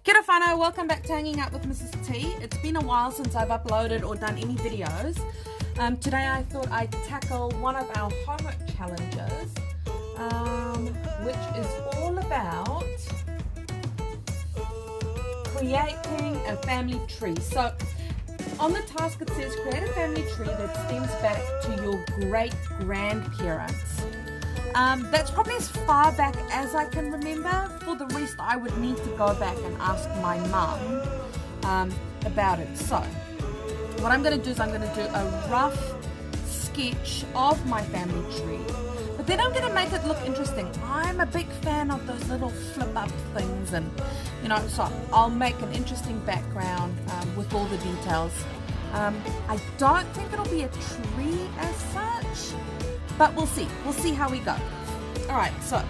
Kia ora whanau, welcome back to Hanging Out with Mrs. T. It's been a while since I've uploaded or done any videos. Today I thought I'd tackle one of our homework challenges, which is all about creating a family tree. So on the task it says create a family tree that stems back to your great-grandparents. That's probably as far back as I can remember. For the rest, I would need to go back and ask my mum about it. So, what I'm going to do is I'm going to do a rough sketch of my family tree. But then I'm going to make it look interesting. I'm a big fan of those little flip-up things, and so I'll make an interesting background with all the details. I don't think it'll be a tree as such, but we'll see. We'll see how we go. Alright, so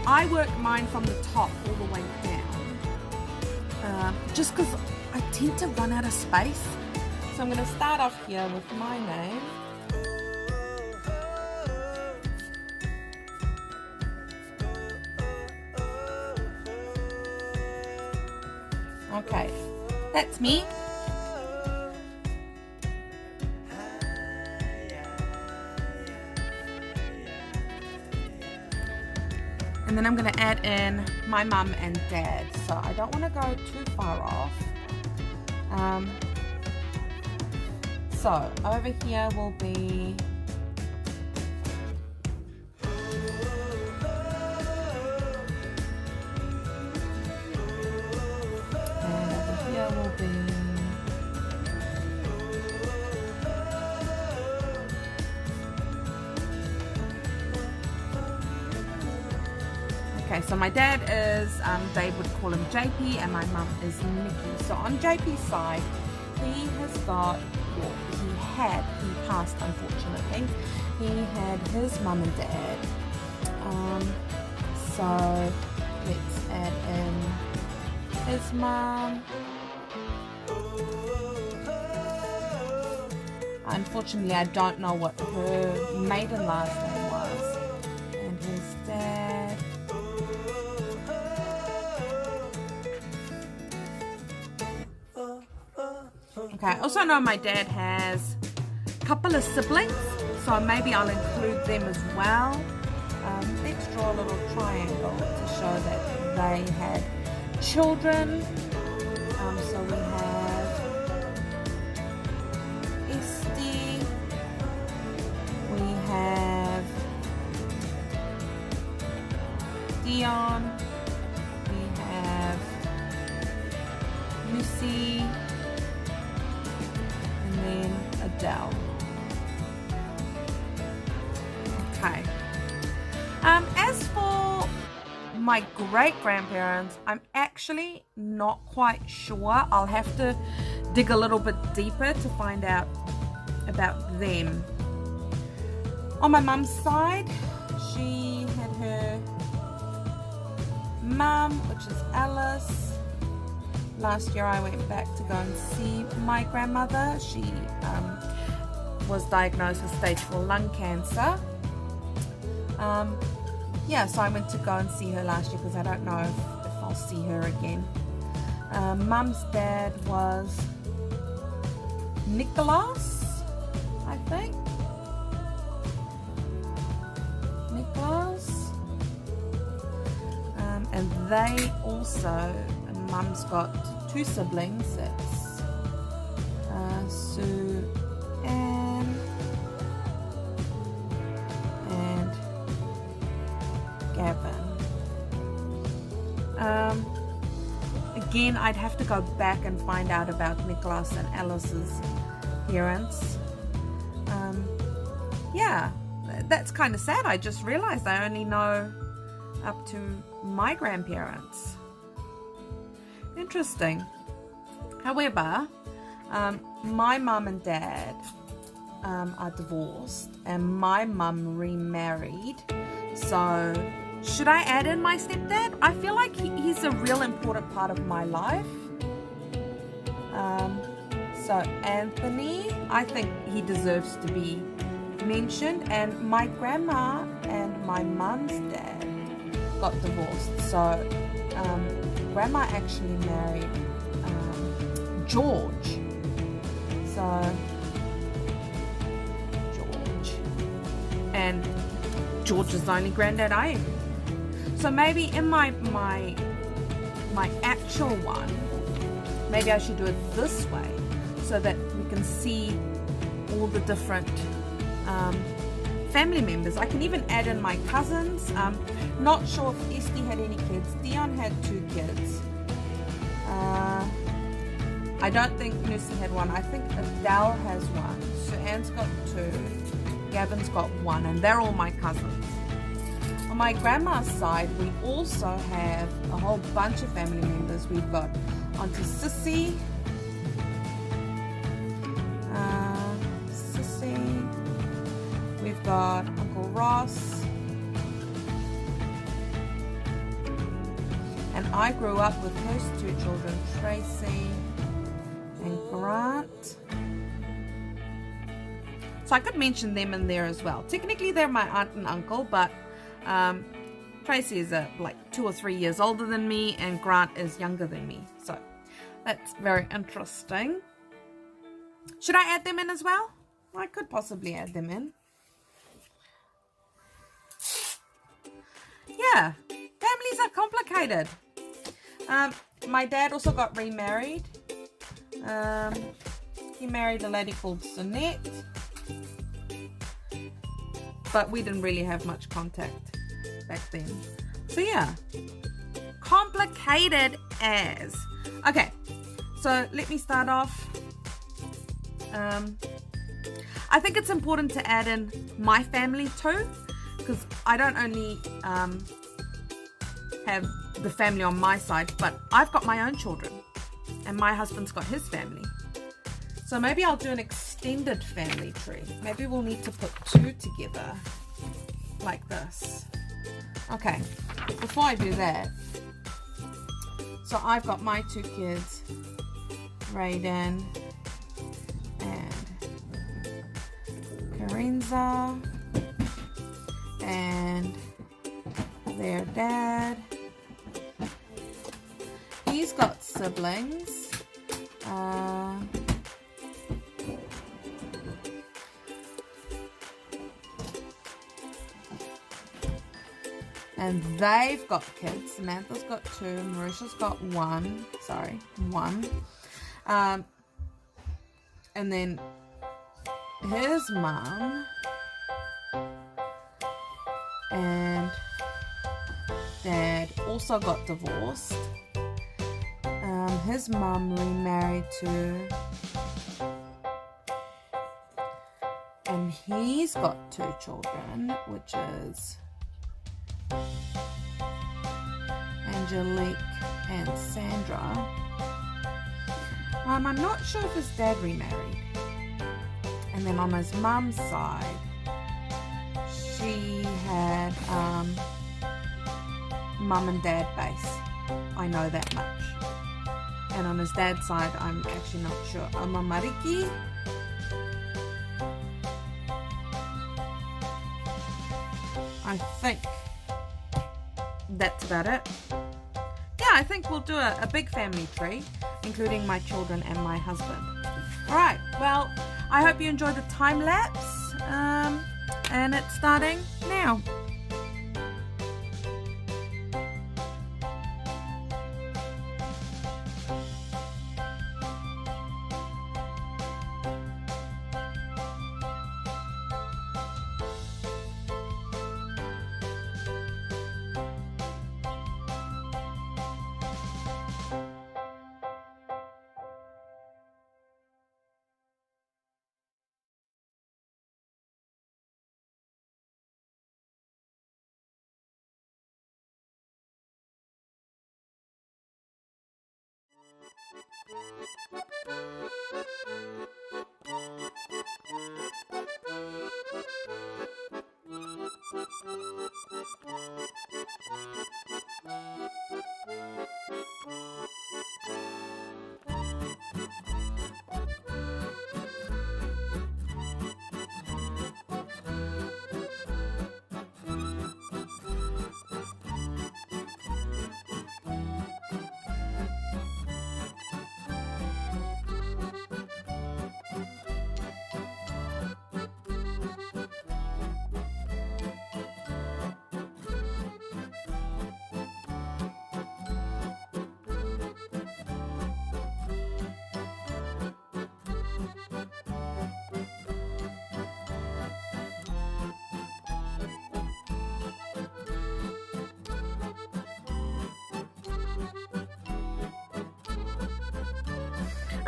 I work mine from the top all the way down. Just because I tend to run out of space. So I'm going to start off here with my name. Okay, that's me. And then I'm going to add in my mum and dad. So I don't want to go too far off. So over here will be okay, so my dad is, they would call him JP, and my mum is Nikki. So on JP's side, he has got, he passed unfortunately, he had his mum and dad. So let's add in his mum. Unfortunately, I don't know what her maiden last name was. And his dad. Okay, I also know my dad has a couple of siblings, so maybe I'll include them as well. Let's draw a little triangle to show that they had children. So we have Esty, we have Dion, we have Lucy, and then Adele. Okay. As for my great-grandparents, I'm actually not quite sure. I'll have to dig a little bit deeper to find out about them. On my mum's side, she had her mum, which is Alice. Last year I went back to go and see my grandmother. She was diagnosed with stage 4 lung cancer. So I went to go and see her last year because I don't know if I'll see her again. Mum's dad was Nicholas, I think. Nicholas. And they also, Mum's got 2 siblings. It's Sue Ann and Gavin. Again, I'd have to go back and find out about Nicholas and Alice's parents. That's kind of sad. I just realized I only know up to my grandparents. Interesting. However, my mum and dad are divorced, and my mum remarried. So should I add in my stepdad? I feel like he's a real important part of my life. So Anthony, I think he deserves to be mentioned. And my grandma and my mum's dad got divorced. So grandma actually married George. So George. And George is the only granddad I ever knew. So maybe in my actual one, maybe I should do it this way so that we can see all the different family members. I can even add in my cousins. Not sure if Esty had any kids. Dion had 2 kids. I don't think Lucy had one. I think Adele has 1. Sir Anne's got 2. Gavin's got 1, and they're all my cousins. On my grandma's side, we also have a whole bunch of family members. We've got Auntie Sissy, we've got Uncle Ross, and I grew up with his 2 children, Tracy and Grant. So I could mention them in there as well. Technically they're my aunt and uncle, but Tracy is like 2 or 3 years older than me, and Grant is younger than me. So that's very interesting. Should I add them in as well? I could possibly add them in. Yeah, families are complicated. My dad also got remarried. He married a lady called Sonette, but we didn't really have much contact back then. So yeah, complicated as. Okay, so let me start off. I think it's important to add in my family too, because I don't only have the family on my side, but I've got my own children, and my husband's got his family. So maybe I'll do an extended family tree. Maybe we'll need to put 2 together like this. Okay, before I do that, so I've got my 2 kids, Raiden and Karenza, and their dad. He's got siblings. And they've got kids. Samantha's got 2. Marisha's got 1. Sorry, 1. And then his mum and dad also got divorced. His mum remarried to, and he's got 2 children, which is Angelique and Sandra. I'm not sure if his dad remarried. And then on his mum's side, she had mum and dad base. I know that much. And on his dad's side, I'm actually not sure. Amamariki. I think that's about it. Yeah, I think we'll do a big family tree, including my children and my husband. Alright, well, I hope you enjoyed the time lapse. And it's starting now.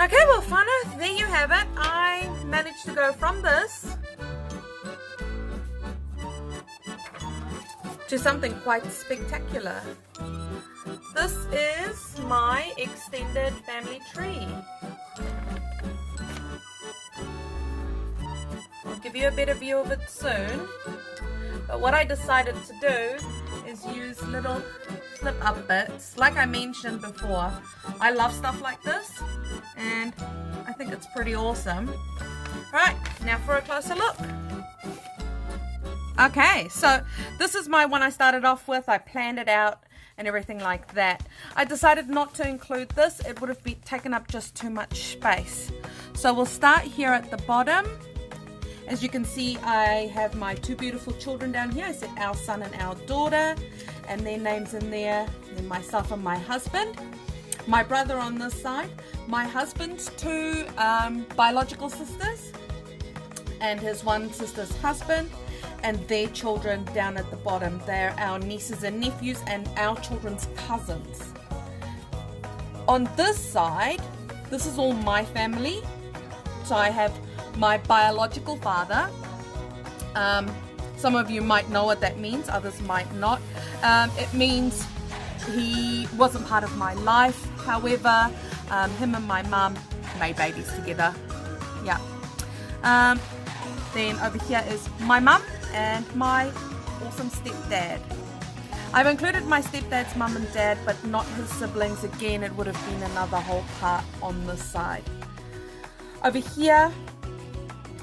Okay, well, whānau, there you have it. I managed to go from this to something quite spectacular. This is my extended family tree. I'll give you a better view of it soon. But what I decided to do is use little flip up bits. Like I mentioned before, I love stuff like this and I think it's pretty awesome. Right, now for a closer look. Okay, so this is my one I started off with. I planned it out and everything like that. I decided not to include this. It would have taken up just too much space. So we'll start here at the bottom. As you can see, I have my two beautiful children down here. I said our son and our daughter, and their names in there, and then myself and my husband. My brother on this side, my husband's two biological sisters, and his one sister's husband, and their children down at the bottom. They're our nieces and nephews and our children's cousins. On this side, this is all my family. So I have my biological father. Some of you might know what that means, others might not. It means he wasn't part of my life. However, him and my mum made babies together. Yeah. Then over here is my mum and my awesome stepdad. I've included my stepdad's mum and dad, but not his siblings. Again, it would have been another whole part on this side. Over here,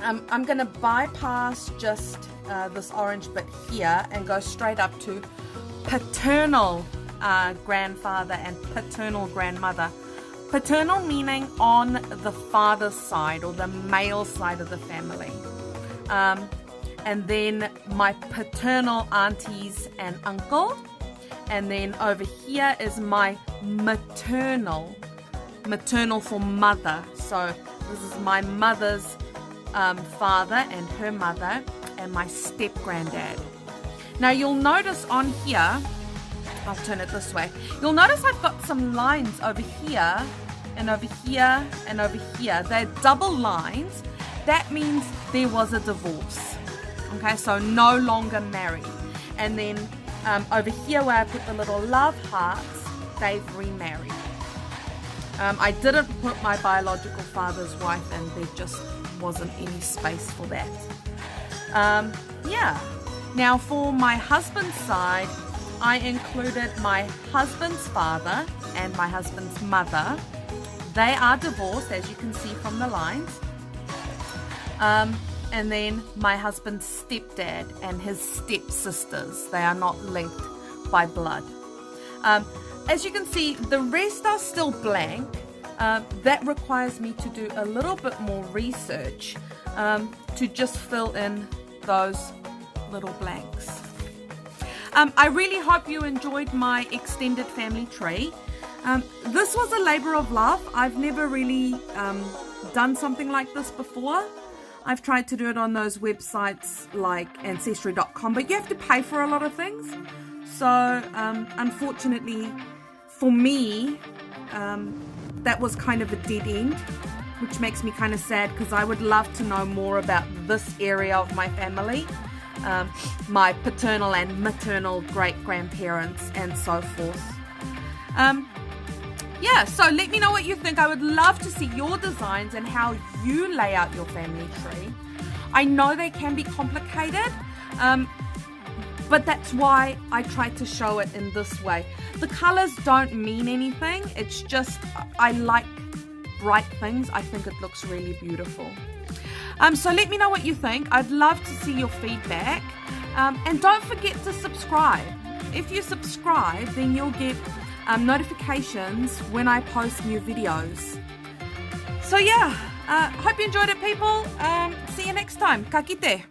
I'm going to bypass just this orange bit here and go straight up to paternal grandfather and paternal grandmother. Paternal meaning on the father's side or the male side of the family. And then my paternal aunties and uncle. And then over here is my maternal for mother. So this is my mother's father and her mother and my step granddad. Now you'll notice on here, I'll turn it this way. You'll notice I've got some lines over here and over here and over here. They're double lines. That means there was a divorce. Okay, so no longer married. And then over here where I put the little love hearts, they've remarried. I didn't put my biological father's wife in. There just wasn't any space for that. Yeah. Now for my husband's side, I included my husband's father and my husband's mother. They are divorced, as you can see from the lines. And then my husband's stepdad and his stepsisters. They are not linked by blood. As you can see, the rest are still blank. That requires me to do a little bit more research to just fill in those little blanks. I really hope you enjoyed my extended family tree. This was a labor of love. I've never really done something like this before. I've tried to do it on those websites like Ancestry.com, but you have to pay for a lot of things. So unfortunately for me, that was kind of a dead end, which makes me kind of sad because I would love to know more about this area of my family, my paternal and maternal great-grandparents and so forth. Yeah, so let me know what you think. I would love to see your designs and how you lay out your family tree. I know they can be complicated, but that's why I tried to show it in this way. The colors don't mean anything. It's just, I like bright things. I think it looks really beautiful. So let me know what you think. I'd love to see your feedback. And don't forget to subscribe. If you subscribe, then you'll get notifications when I post new videos. So yeah, hope you enjoyed it, people. See you next time. Ka kite.